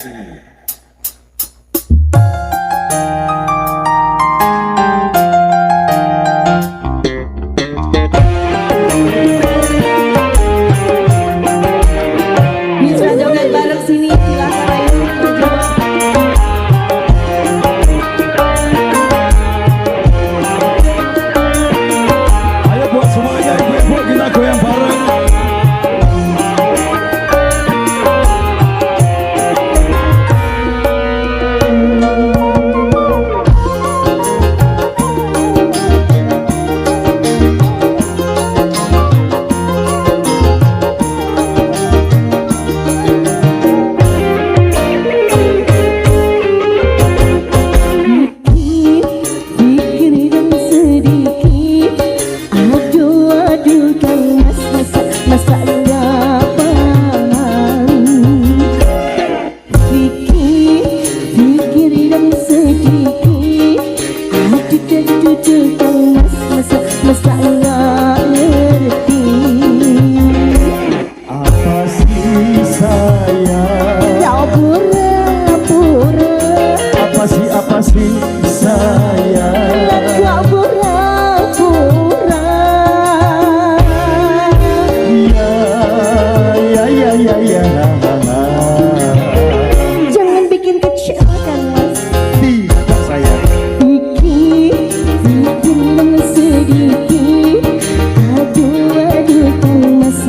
Bisa joget bareng sini, silakan ayo maju. Ayo buat semuanya ibu-ibu kita goyang bareng. Apa sih sayang? Apa sih sayang? Ya. Jangan bikin kecewa kan mas. Tidak sayang. Bikin sedikit. Aduh kan mas,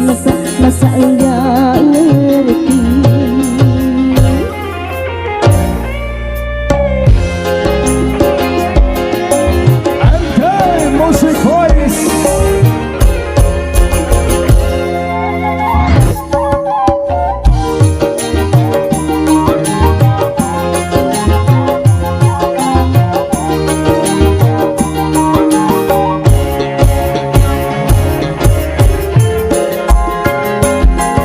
masa enggak ngerti. Ante Music Voice.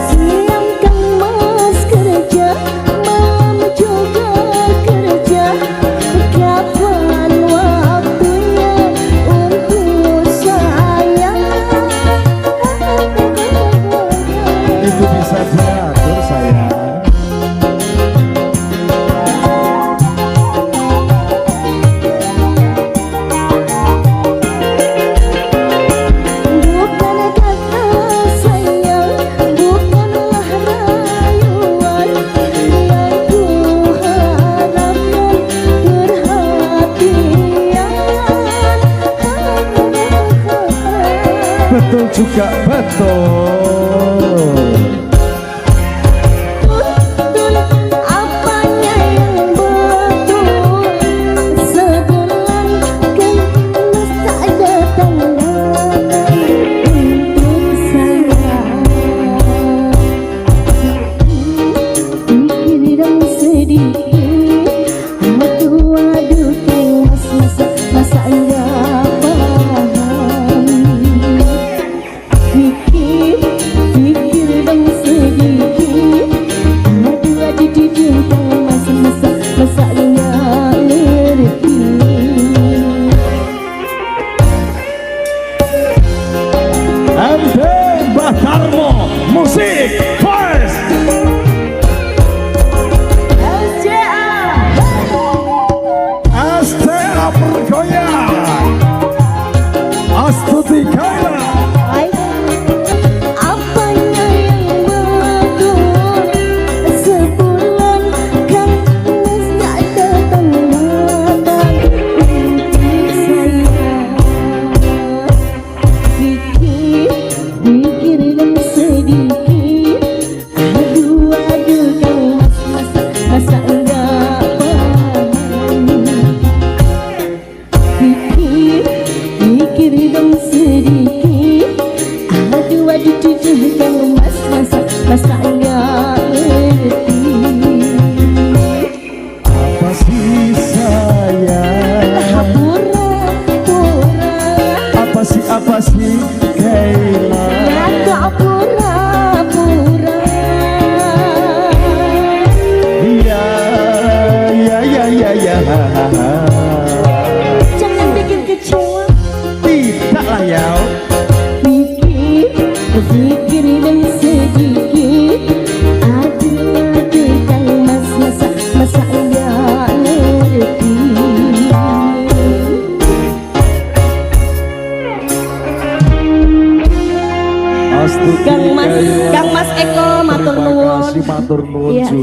Siangkan mas kerja, malam juga kerja. Kapan waktunya untuk sayang? Itu bisa diatur sayang. Bukan kata sayang, bukanlah rayuan. Yang ku harapkan perhatian. Betul juga, betul. Betul apanya yang betul. Sebulan kan masa datang untuk sayang. Pikir dan sedikit. Aduh kan masa enggak paham. Pikir dan sedikit. Aduh kan masa enggak ngerti. Ante Mbah Darmo Music Voice. Astera bergoyang. Astuti Kaila. Apanya yang betul. Sebulan kan masa datang untuk sayang. Pikir dan sedikit. Aduh kan masa enggak paham. Pikir dan sedikit. Aduh kan masa enggak ngerti. Apa sih sayang? Pura-pura. Apa sih Kaila? Agak pura-pura. Ya. Jangan bikin kecewa. Tidaklah ya. Pikir dan sedikit. Aduh kan mas Astuti Kang Mas Kayu. Kang Mas Eko matur Terima nuwun. kasih, matur nuwun Iya. juga.